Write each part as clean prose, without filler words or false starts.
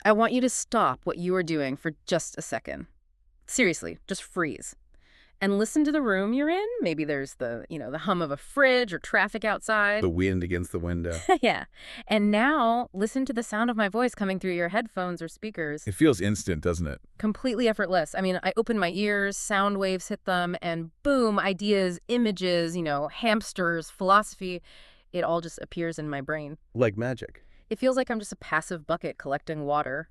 I want you to stop what you are doing for just a second. Seriously, just freeze. And listen to the room you're in. Maybe there's the hum of a fridge or traffic outside. The wind against the window. Yeah. And now listen to the sound of my voice coming through your headphones or speakers. It feels instant, doesn't it? Completely effortless. I mean, I open my ears, sound waves hit them, and boom, ideas, images, hamsters, philosophy, it all just appears in my brain. Like magic. It feels like I'm just a passive bucket collecting water.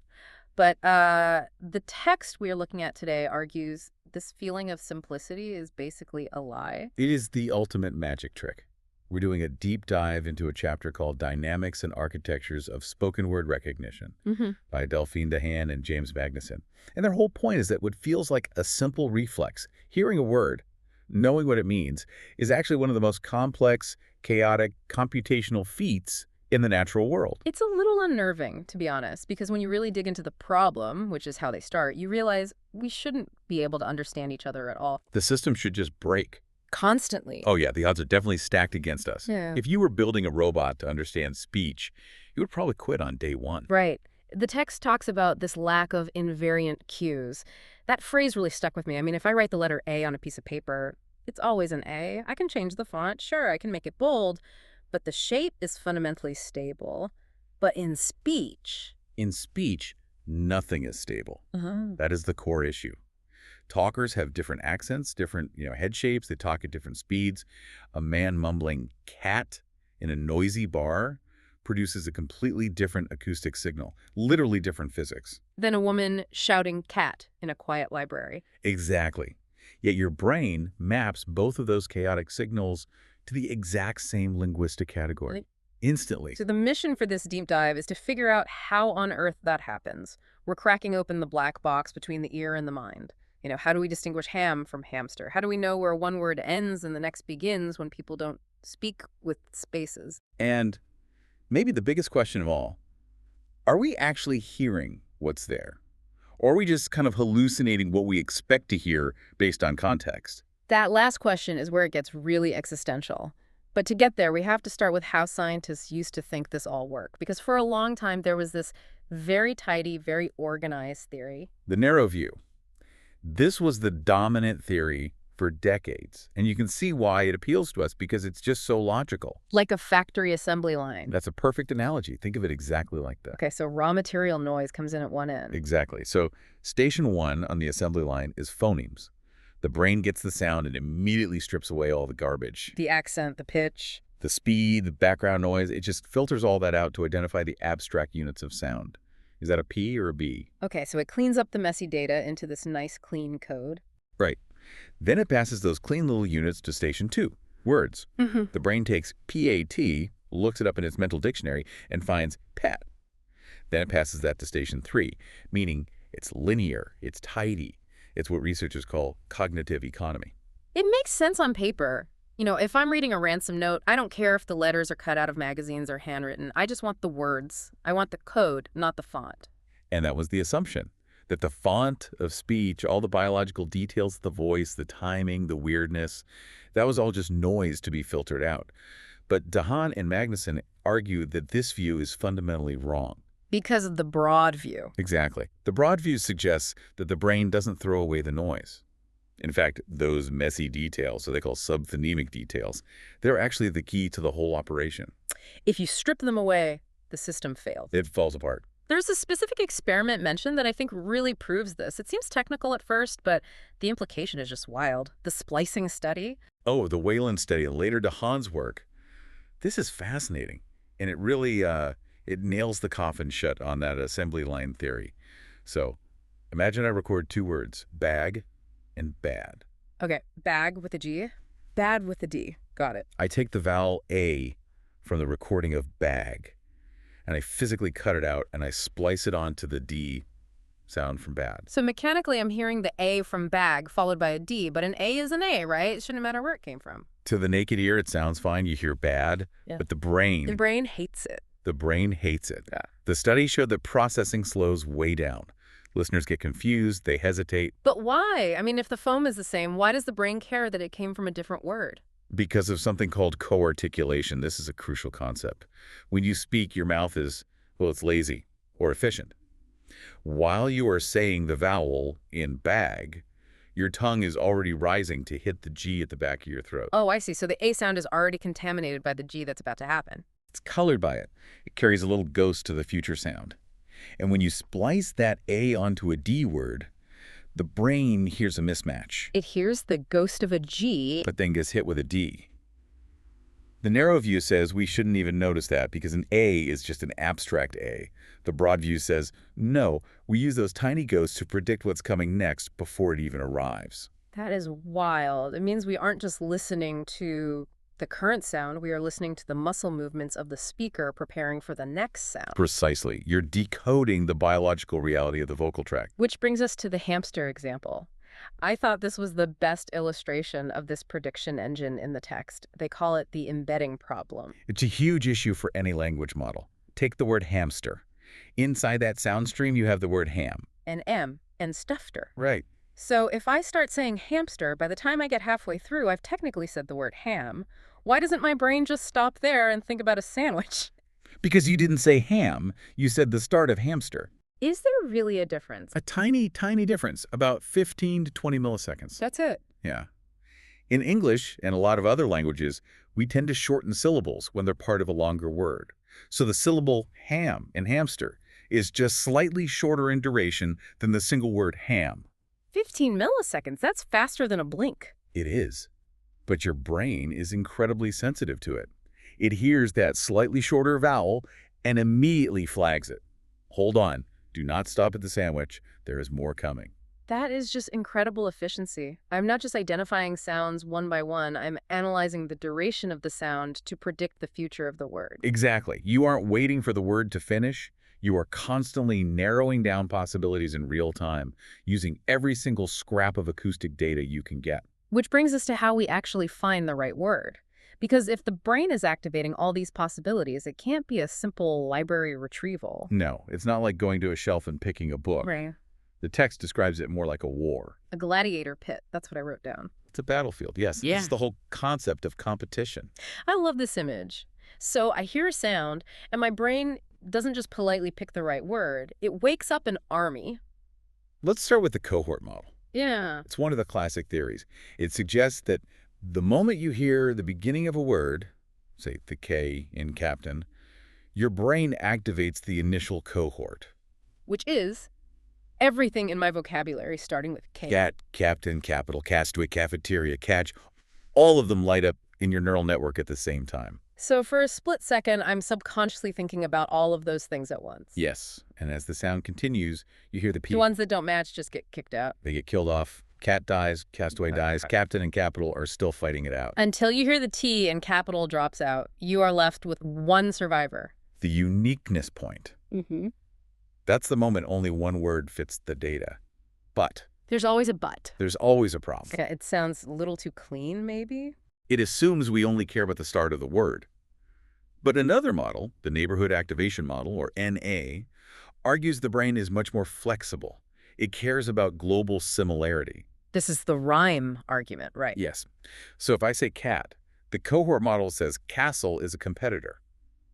But the text we are looking at today argues this feeling of simplicity is basically a lie. It is the ultimate magic trick. We're doing a deep dive into a chapter called Dynamics and Architectures of Spoken Word Recognition by Delphine Dehaene and James Magnuson. And their whole point is that what feels like a simple reflex, hearing a word, knowing what it means, is actually one of the most complex, chaotic, computational feats in the natural world. It's a little unnerving, to be honest, because when you really dig into the problem, which is how they start, you realize we shouldn't be able to understand each other at all. The system should just break. Constantly. Oh yeah, the odds are definitely stacked against us. Yeah. If you were building a robot to understand speech, you would probably quit on day one. Right. The text talks about this lack of invariant cues. That phrase really stuck with me. I mean, if I write the letter A on a piece of paper, it's always an A. I can change the font. Sure, I can make it bold. But the shape is fundamentally stable. But in speech... In speech, nothing is stable. Uh-huh. That is the core issue. Talkers have different accents, different head shapes. They talk at different speeds. A man mumbling cat in a noisy bar produces a completely different acoustic signal, literally different physics. Than a woman shouting cat in a quiet library. Exactly. Yet your brain maps both of those chaotic signals to the exact same linguistic category, instantly. So the mission for this deep dive is to figure out how on earth that happens. We're cracking open the black box between the ear and the mind. How do we distinguish ham from hamster? How do we know where one word ends and the next begins when people don't speak with spaces? And maybe the biggest question of all, are we actually hearing what's there? Or are we just kind of hallucinating what we expect to hear based on context? That last question is where it gets really existential. But to get there, we have to start with how scientists used to think this all worked. Because for a long time, there was this very tidy, very organized theory. The narrow view. This was the dominant theory for decades. And you can see why it appeals to us, because it's just so logical. Like a factory assembly line. That's a perfect analogy. Think of it exactly like that. Okay, so raw material noise comes in at one end. Exactly. So station one on the assembly line is phonemes. The brain gets the sound and immediately strips away all the garbage. The accent, the pitch. The speed, the background noise, it just filters all that out to identify the abstract units of sound. Is that a P or a B? Okay, so it cleans up the messy data into this nice, clean code. Right. Then it passes those clean little units to station two, words. The brain takes PAT, looks it up in its mental dictionary, and finds pat. Then it passes that to station three, meaning it's linear, it's tidy. It's what researchers call cognitive economy. It makes sense on paper. If I'm reading a ransom note, I don't care if the letters are cut out of magazines or handwritten. I just want the words. I want the code, not the font. And that was the assumption, that the font of speech, all the biological details of the voice, the timing, the weirdness, that was all just noise to be filtered out. But Dehaene and Magnuson argue that this view is fundamentally wrong. Because of the broad view. Exactly. The broad view suggests that the brain doesn't throw away the noise. In fact, those messy details, so they call subphonemic details, they're actually the key to the whole operation. If you strip them away, the system fails. It falls apart. There's a specific experiment mentioned that I think really proves this. It seems technical at first, but the implication is just wild. The splicing study. Oh, the Wayland study, and later Dehaene's work. This is fascinating, and it really it nails the coffin shut on that assembly line theory. So imagine I record two words, bag and bad. Okay, bag with a G, bad with a D. Got it. I take the vowel A from the recording of bag, and I physically cut it out, and I splice it onto the D sound from bad. So mechanically, I'm hearing the A from bag followed by a D, but an A is an A, right? It shouldn't matter where it came from. To the naked ear, it sounds fine. You hear bad, but the brain hates it. The brain hates it. Yeah. The study showed that processing slows way down. Listeners get confused, they hesitate. But why? I mean, if the foam is the same, why does the brain care that it came from a different word? Because of something called co-articulation. This is a crucial concept. When you speak, your mouth is, well, it's lazy or efficient. While you are saying the vowel in bag, your tongue is already rising to hit the G at the back of your throat. Oh, I see. So the A sound is already contaminated by the G that's about to happen. It's colored by it. It carries a little ghost to the future sound. And when you splice that A onto a D word, the brain hears a mismatch, It hears the ghost of a G. but then gets hit with a D. The narrow view says we shouldn't even notice that because an A is just an abstract A. The broad view says, no, we use those tiny ghosts to predict what's coming next before it even arrives. That is wild. It means we aren't just listening to the current sound, we are listening to the muscle movements of the speaker preparing for the next sound. Precisely. You're decoding the biological reality of the vocal tract. Which brings us to the hamster example. I thought this was the best illustration of this prediction engine in the text. They call it the embedding problem. It's a huge issue for any language model. Take the word hamster. Inside that sound stream, you have the word ham. And M, and stuffter. Right. So if I start saying hamster, by the time I get halfway through, I've technically said the word ham. Why doesn't my brain just stop there and think about a sandwich? Because you didn't say ham, you said the start of hamster. Is there really a difference? A tiny, tiny difference, about 15 to 20 milliseconds. That's it. Yeah. In English and a lot of other languages, we tend to shorten syllables when they're part of a longer word. So the syllable ham in hamster is just slightly shorter in duration than the single word ham. 15 milliseconds, that's faster than a blink. It is. But your brain is incredibly sensitive to it. It hears that slightly shorter vowel and immediately flags it. Hold on. Do not stop at the sandwich. There is more coming. That is just incredible efficiency. I'm not just identifying sounds one by one, I'm analyzing the duration of the sound to predict the future of the word. Exactly. You aren't waiting for the word to finish. You are constantly narrowing down possibilities in real time, using every single scrap of acoustic data you can get. Which brings us to how we actually find the right word. Because if the brain is activating all these possibilities, it can't be a simple library retrieval. No, it's not like going to a shelf and picking a book. Right. The text describes it more like a war. A gladiator pit, that's what I wrote down. It's a battlefield, yes. Yeah. It's the whole concept of competition. I love this image. So I hear a sound, and my brain doesn't just politely pick the right word. It wakes up an army. Let's start with the cohort model. Yeah. It's one of the classic theories. It suggests that the moment you hear the beginning of a word, say the K in captain, your brain activates the initial cohort. Which is everything in my vocabulary starting with K. Cat, captain, capital, castaway, cafeteria, catch. All of them light up in your neural network at the same time. So for a split second, I'm subconsciously thinking about all of those things at once. Yes, and as the sound continues, you hear the P. The ones that don't match just get kicked out. They get killed off. Cat dies, castaway dies, captain and capital are still fighting it out. Until you hear the T and capital drops out, you are left with one survivor. The uniqueness point. Mm-hmm. That's the moment only one word fits the data. But There's always a but. there's always a problem. Yeah, it sounds a little too clean, maybe? It assumes we only care about the start of the word. But another model, the neighborhood activation model, or NA, argues the brain is much more flexible. It cares about global similarity. This is the rhyme argument, right? Yes. So if I say cat, the cohort model says castle is a competitor.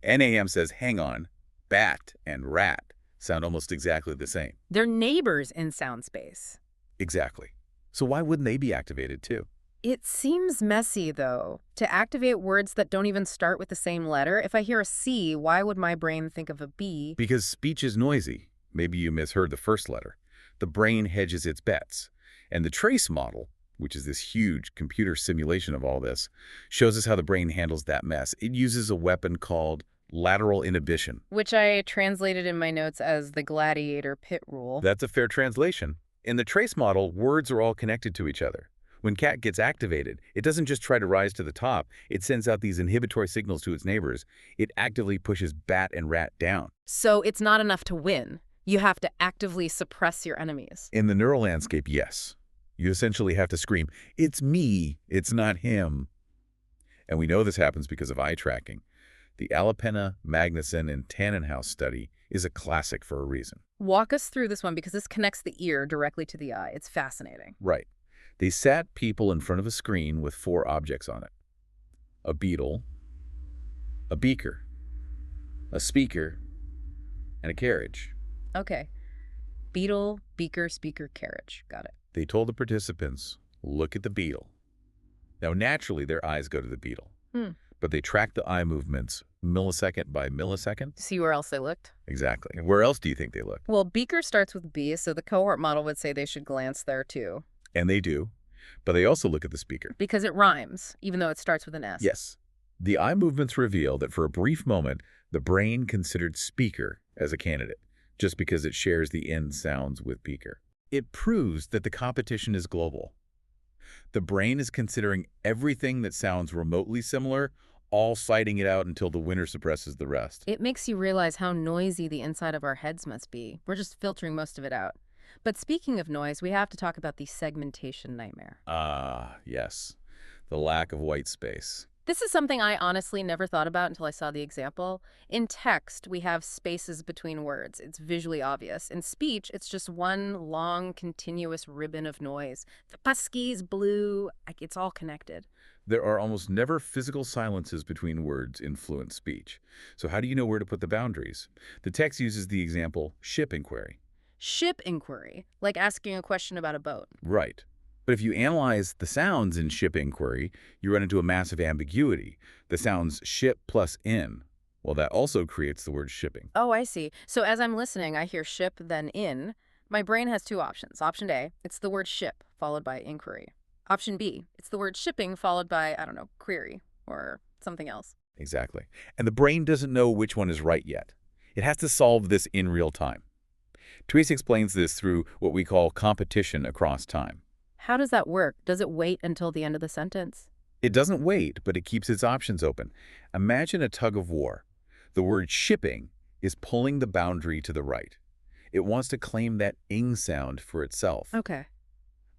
NAM says hang on, bat and rat sound almost exactly the same. They're neighbors in sound space. Exactly. So why wouldn't they be activated too? It seems messy, though, to activate words that don't even start with the same letter. If I hear a C, why would my brain think of a B? Because speech is noisy. Maybe you misheard the first letter. The brain hedges its bets. And the trace model, which is this huge computer simulation of all this, shows us how the brain handles that mess. It uses a weapon called lateral inhibition. Which I translated in my notes as the gladiator pit rule. That's a fair translation. In the trace model, words are all connected to each other. When cat gets activated, it doesn't just try to rise to the top. It sends out these inhibitory signals to its neighbors. It actively pushes bat and rat down. So it's not enough to win. You have to actively suppress your enemies. In the neural landscape, yes. You essentially have to scream, "It's me, it's not him." And we know this happens because of eye tracking. The Alapena, Magnuson, and Tannenhaus study is a classic for a reason. Walk us through this one because this connects the ear directly to the eye. It's fascinating. Right. They sat people in front of a screen with 4 objects on it. A beetle, a beaker, a speaker, and a carriage. Okay. Beetle, beaker, speaker, carriage. Got it. They told the participants, look at the beetle. Now, naturally, their eyes go to the beetle, but they track the eye movements millisecond by millisecond. See where else they looked? Exactly. And where else do you think they looked? Well, beaker starts with B, so the cohort model would say they should glance there too. And they do, but they also look at the speaker. Because it rhymes, even though it starts with an S. Yes. The eye movements reveal that for a brief moment, the brain considered speaker as a candidate, just because it shares the N sounds with beaker. It proves that the competition is global. The brain is considering everything that sounds remotely similar, all citing it out until the winner suppresses the rest. It makes you realize how noisy the inside of our heads must be. We're just filtering most of it out. But speaking of noise, we have to talk about the segmentation nightmare. Yes. The lack of white space. This is something I honestly never thought about until I saw the example. In text, we have spaces between words. It's visually obvious. In speech, it's just one long, continuous ribbon of noise. The puskies, blue, it's all connected. There are almost never physical silences between words in fluent speech. So how do you know where to put the boundaries? The text uses the example ship inquiry. Ship inquiry, like asking a question about a boat. Right. But if you analyze the sounds in ship inquiry, you run into a massive ambiguity. The sounds ship plus in. Well, that also creates the word shipping. Oh, I see. So as I'm listening, I hear ship, then in. My brain has two options. Option A, it's the word ship, followed by inquiry. Option B, it's the word shipping, followed by, I don't know, query or something else. Exactly. And the brain doesn't know which one is right yet. It has to solve this in real time. Therese explains this through what we call competition across time. How does that work? Does it wait until the end of the sentence? It doesn't wait, but it keeps its options open. Imagine a tug of war. The word shipping is pulling the boundary to the right. It wants to claim that ing sound for itself. Okay.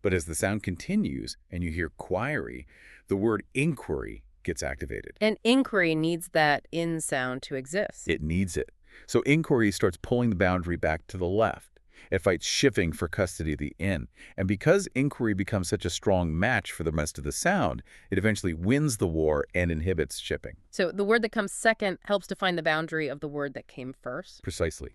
But as the sound continues and you hear query, the word inquiry gets activated. And inquiry needs that in sound to exist. It needs it. So inquiry starts pulling the boundary back to the left. It fights shipping for custody of the in. And because inquiry becomes such a strong match for the rest of the sound, it eventually wins the war and inhibits shipping. So the word that comes second helps define the boundary of the word that came first? Precisely.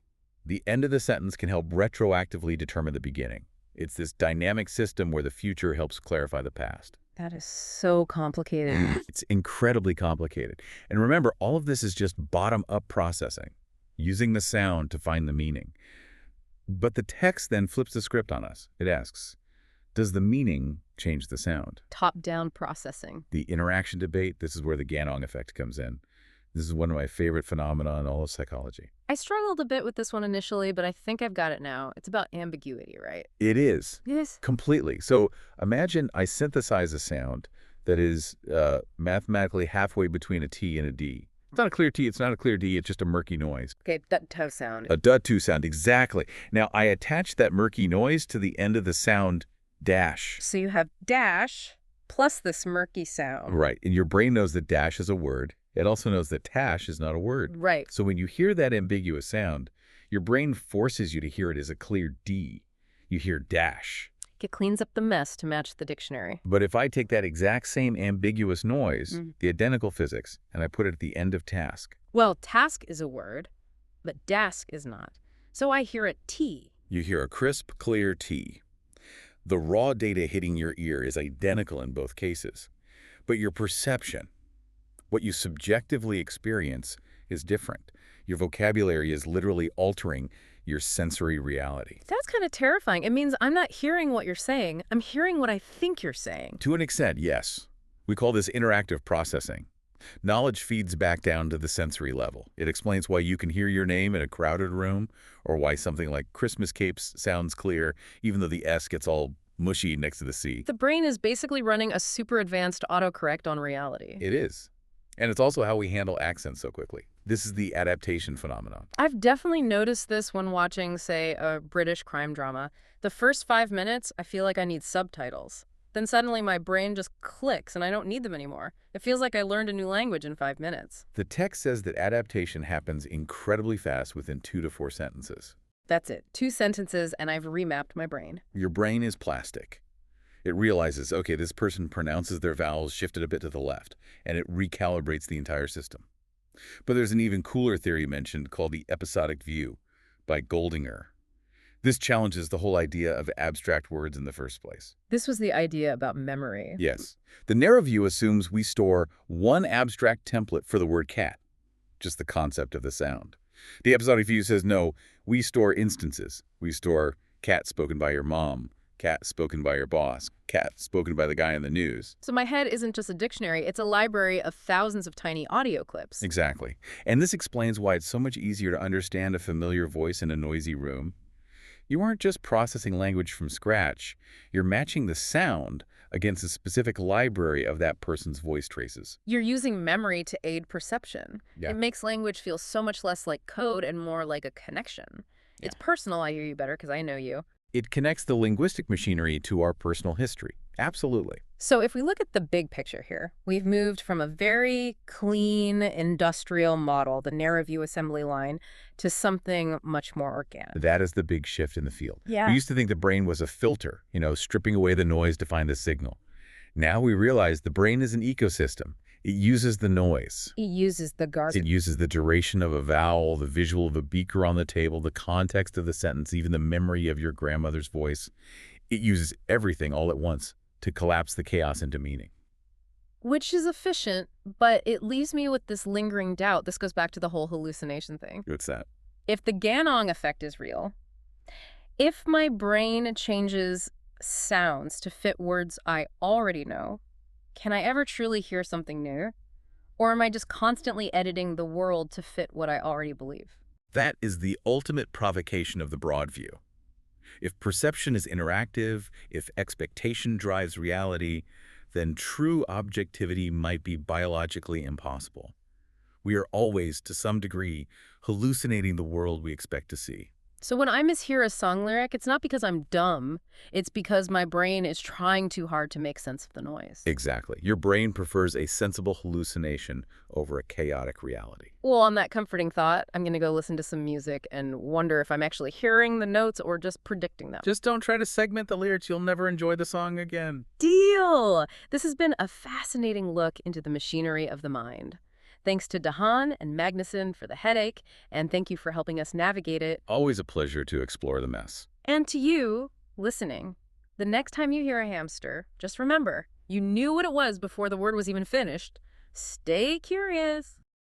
The end of the sentence can help retroactively determine the beginning. It's this dynamic system where the future helps clarify the past. That is so complicated. It's incredibly complicated. And remember, all of this is just bottom-up processing, using the sound to find the meaning. But the text then flips the script on us. It asks, does the meaning change the sound? Top-down processing. The interaction debate, this is where the Ganong effect comes in. This is one of my favorite phenomena in all of psychology. I struggled a bit with this one initially, but I think I've got it now. It's about ambiguity, right? It is. Yes. Completely. So imagine I synthesize a sound that is mathematically halfway between a T and a D. It's not a clear T, it's not a clear D, it's just a murky noise. Okay, dut-toe sound. A dut-to sound, exactly. Now, I attach that murky noise to the end of the sound dash. So you have dash plus this murky sound. Right, and your brain knows that dash is a word. It also knows that tash is not a word. Right. So when you hear that ambiguous sound, your brain forces you to hear it as a clear D. You hear dash. It cleans up the mess to match the dictionary. But if I take that exact same ambiguous noise, the identical physics, and I put it at the end of task. Well, task is a word, but dask is not. So I hear a T. You hear a crisp, clear T. The raw data hitting your ear is identical in both cases. But your perception, what you subjectively experience, is different. Your vocabulary is literally altering your sensory reality. That's kind of terrifying. It means I'm not hearing what you're saying. I'm hearing what I think you're saying. To an extent, yes. We call this interactive processing. Knowledge feeds back down to the sensory level. It explains why you can hear your name in a crowded room, or why something like Christmas capes sounds clear, even though the S gets all mushy next to the C. The brain is basically running a super advanced autocorrect on reality. It is. And it's also how we handle accents so quickly. This is the adaptation phenomenon. I've definitely noticed this when watching, say, a British crime drama. The first 5 minutes, I feel like I need subtitles. Then suddenly my brain just clicks and I don't need them anymore. It feels like I learned a new language in 5 minutes. The text says that adaptation happens incredibly fast within 2 to 4 sentences. That's it. 2 sentences and I've remapped my brain. Your brain is plastic. It realizes, okay, this person pronounces their vowels shifted a bit to the left, and it recalibrates the entire system. But there's an even cooler theory mentioned called the episodic view by Goldinger. This challenges the whole idea of abstract words in the first place. This was the idea about memory. Yes. The narrow view assumes we store one abstract template for the word cat, just the concept of the sound. The episodic view says, no, we store instances. We store cat spoken by your mom, cat spoken by your boss, cat spoken by the guy in the news. So my head isn't just a dictionary, it's a library of thousands of tiny audio clips. Exactly. And this explains why it's so much easier to understand a familiar voice in a noisy room. You aren't just processing language from scratch, you're matching the sound against a specific library of that person's voice traces. You're using memory to aid perception. Yeah. It makes language feel so much less like code and more like a connection. Yeah. It's personal, I hear you better because I know you. It connects the linguistic machinery to our personal history. Absolutely. So if we look at the big picture here, we've moved from a very clean industrial model, the narrow view assembly line, to something much more organic. That is the big shift in the field. Yeah. We used to think the brain was a filter, stripping away the noise to find the signal. Now we realize the brain is an ecosystem. It uses the noise. It uses the garbage. It uses the duration of a vowel, the visual of a beaker on the table, the context of the sentence, even the memory of your grandmother's voice. It uses everything all at once to collapse the chaos into meaning. Which is efficient, but it leaves me with this lingering doubt. This goes back to the whole hallucination thing. What's that? If the Ganong effect is real, if my brain changes sounds to fit words I already know, can I ever truly hear something new? Or am I just constantly editing the world to fit what I already believe? That is the ultimate provocation of the broad view. If perception is interactive, if expectation drives reality, then true objectivity might be biologically impossible. We are always, to some degree, hallucinating the world we expect to see. So when I mishear a song lyric, it's not because I'm dumb. It's because my brain is trying too hard to make sense of the noise. Exactly. Your brain prefers a sensible hallucination over a chaotic reality. Well, on that comforting thought, I'm going to go listen to some music and wonder if I'm actually hearing the notes or just predicting them. Just don't try to segment the lyrics. You'll never enjoy the song again. Deal! This has been a fascinating look into the machinery of the mind. Thanks to Dahan and Magnuson for the headache, and thank you for helping us navigate it. Always a pleasure to explore the mess. And to you, listening, the next time you hear a hamster, just remember, you knew what it was before the word was even finished. Stay curious.